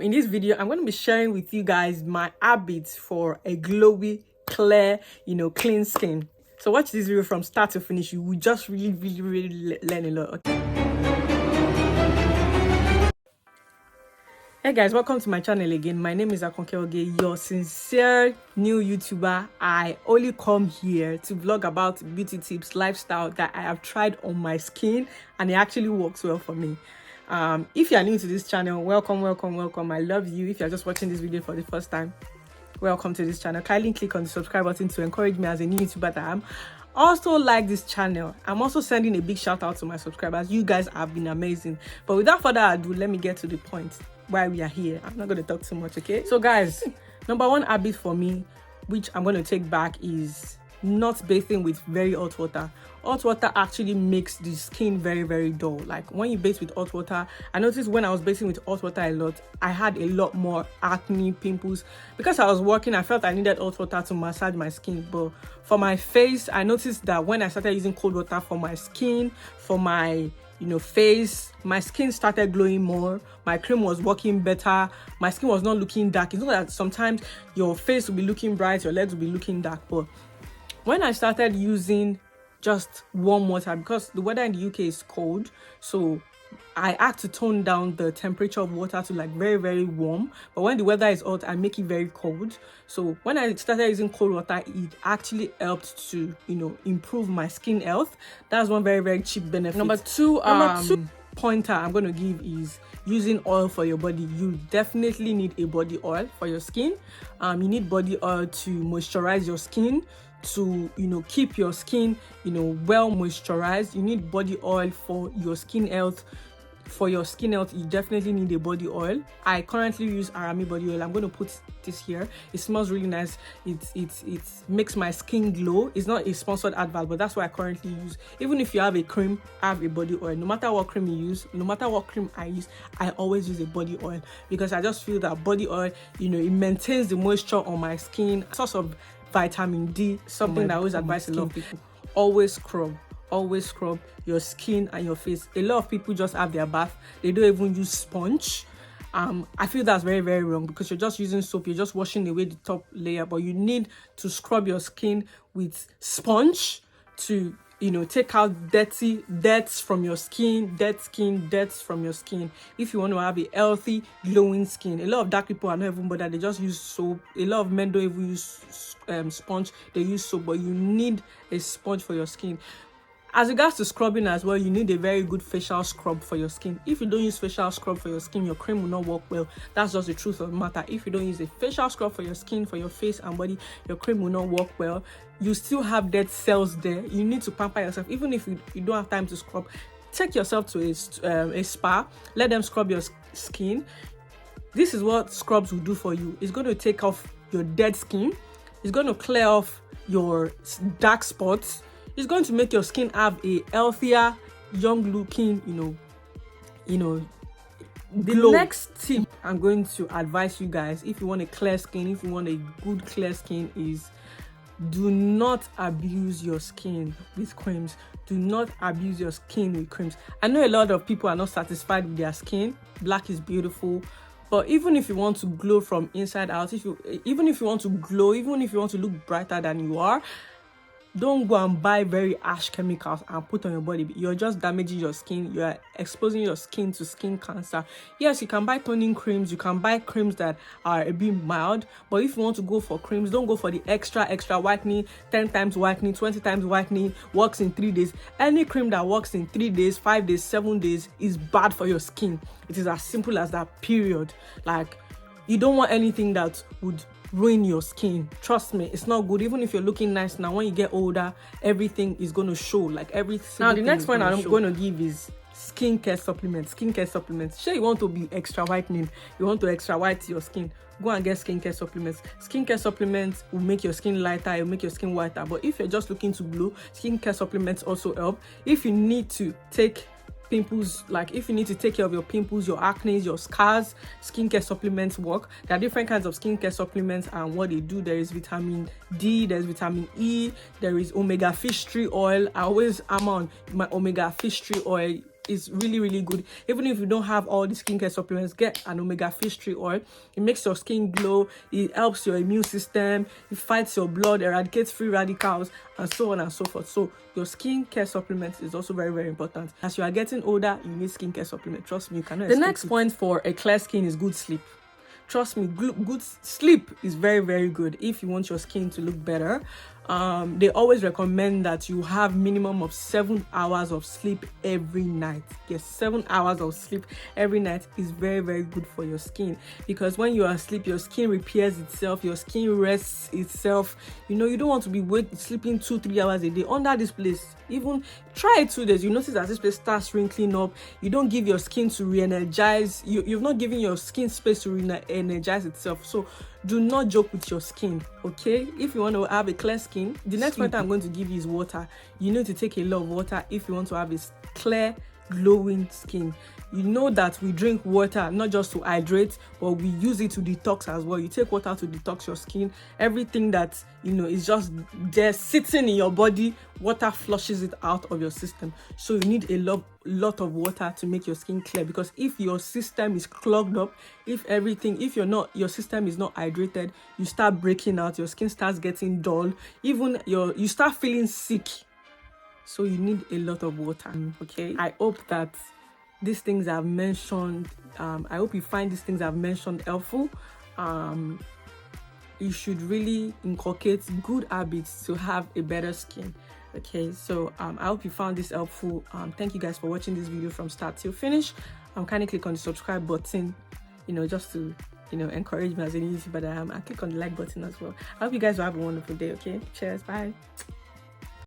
In this video, I'm going to be sharing with you guys my habits for a glowy, clear, clean skin. So watch this video from start to finish. You will just really learn a lot. Okay? Hey guys, welcome to my channel again. My name is Acne, your sincere new YouTuber. I only come here to vlog about beauty tips, lifestyle that I have tried on my skin and it actually works well for me. If you are new to this channel, welcome. I love you. If you're just watching this video for the first time, welcome to this channel. Kindly click on the subscribe button to encourage me as a new YouTuber that I am. Also like this channel. I'm also sending a big shout out to my subscribers. You guys have been amazing. But without further ado, let me get to the point why we are here. I'm not going to talk too much, okay? So guys, number one habit for me, which I'm going to take back, is not bathing with very hot water. Hot water actually makes the skin very dull. Like when you bathe with hot water, I noticed when I was bathing with hot water a lot, I had a lot more acne, pimples. Because I was working, I felt I needed hot water to massage my skin. But for my face, I noticed that when I started using cold water for my skin, for my face, my skin started glowing more. My cream was working better. My skin was not looking dark. It's not that sometimes your face will be looking bright, your legs will be looking dark, but when I started using just warm water, because the weather in the UK is cold, so I had to tone down the temperature of water to like very warm. But when the weather is hot, I make it very cold. So when I started using cold water, it actually helped to improve my skin health. That's one very cheap benefit. Number two pointer I'm going to give is using oil for your body. You definitely need a body oil for your skin. You need body oil to moisturize your skin, to keep your skin well moisturized. You need body oil for your skin health. For your skin health, you definitely need a body oil. I currently use Arami body oil. I'm going to put this here. It smells really nice. It makes my skin glow. It's not a sponsored advert, but that's what I currently use. Even if you have a cream, have a body oil. No matter what cream you use, no matter what cream I use, I always use a body oil because I just feel that body oil, it maintains the moisture on my skin. Source of vitamin D, something that I always advise a lot of people. Always scrub your skin and your face. A lot of people just have their bath, they don't even use sponge. I feel that's very very wrong because you're just using soap, you're just washing away the top layer, but you need to scrub your skin with sponge to take out dirt from your skin, dirt from your skin. If you want to have a healthy glowing skin, a lot of dark people are not even bothered, they just use soap. A lot of men don't even use sponge, they use soap, but you need a sponge for your skin. As regards to scrubbing as well, you need a very good facial scrub for your skin. If you don't use facial scrub for your skin, your cream will not work well. That's just the truth of the matter. If you don't use a facial scrub for your skin, for your face and body, your cream will not work well. You still have dead cells there. You need to pamper yourself. Even if you don't have time to scrub, take yourself to a spa. Let them scrub your skin. This is what scrubs will do for you. It's going to take off your dead skin. It's going to clear off your dark spots. It's going to make your skin have a healthier, young looking, glow. The next tip I'm going to advise you guys, if you want a clear skin, if you want a good clear skin, is do not abuse your skin with creams. Do not abuse your skin with creams. I know a lot of people are not satisfied with their skin. Black is beautiful. But even if you want to glow from inside out, even if you want to glow, even if you want to look brighter than you are, don't go and buy very harsh chemicals and put on your body. You're just damaging your skin. You're exposing your skin to skin cancer. Yes, you can buy toning creams. You can buy creams that are a bit mild. But if you want to go for creams, don't go for the extra whitening, 10 times whitening, 20 times whitening, works in 3 days. Any cream that works in 3 days, 5 days, 7 days is bad for your skin. It is as simple as that, period. Like, you don't want anything that would ruin your skin. Trust me, it's not good. Even if you're looking nice now, when you get older, everything is going to show. Like everything. Now the next one I'm going to give is skincare supplements. Sure, you want to be extra whitening, you want to extra white your skin, go and get skincare supplements will make your skin lighter, it will make your skin whiter. But if you're just looking to glow, skincare supplements also help. If you need to take pimples, like if you need to take care of your pimples, your acne, your scars, skincare supplements work. There are different kinds of skincare supplements and what they do. There is vitamin D, there's vitamin E, there is omega fish tree oil. I always am on my omega fish tree oil. is really, really good. Even if you don't have all the skincare supplements, get an omega fish tree oil. It makes your skin glow, it helps your immune system, it fights your blood, eradicates free radicals, and so on and so forth. So your skincare supplement is also very, very important. As you are getting older, you need skincare supplement. Trust me, you cannot. The next point for a clear skin is good sleep. Trust me, good sleep is very, very good if you want your skin to look better. They always recommend that you have minimum of 7 hours of sleep every night. Yes, 7 hours of sleep every night is very, very good for your skin, because when you are asleep, your skin repairs itself, your skin rests itself. You don't want to be sleeping 2-3 hours a day under this place. Even try it 2 days, you notice that this place starts wrinkling up. You don't give your skin to re-energize. You've not given your skin space to re-energize itself. So do not joke with your skin, okay? If you want to have a clear skin, the next point I'm going to give you is water. You need to take a lot of water if you want to have a clear, glowing skin. You know that we drink water not just to hydrate, but we use it to detox as well. You take water to detox your skin. Everything that is just there sitting in your body, water flushes it out of your system. So you need a lot of water to make your skin clear, because if your system is clogged up, if your system is not hydrated, you start breaking out, your skin starts getting dull, even you start feeling sick. So you need a lot of water. Okay, I hope that these things I've mentioned, I hope you find these things I've mentioned helpful. You should really inculcate good habits to have a better skin. Okay, so I hope you found this helpful. Thank you guys for watching this video from start till finish. Kindly click on the subscribe button, just to encourage me as a YouTuber that I am, and click on the like button as well. I hope you guys will have a wonderful day. Okay, cheers, bye.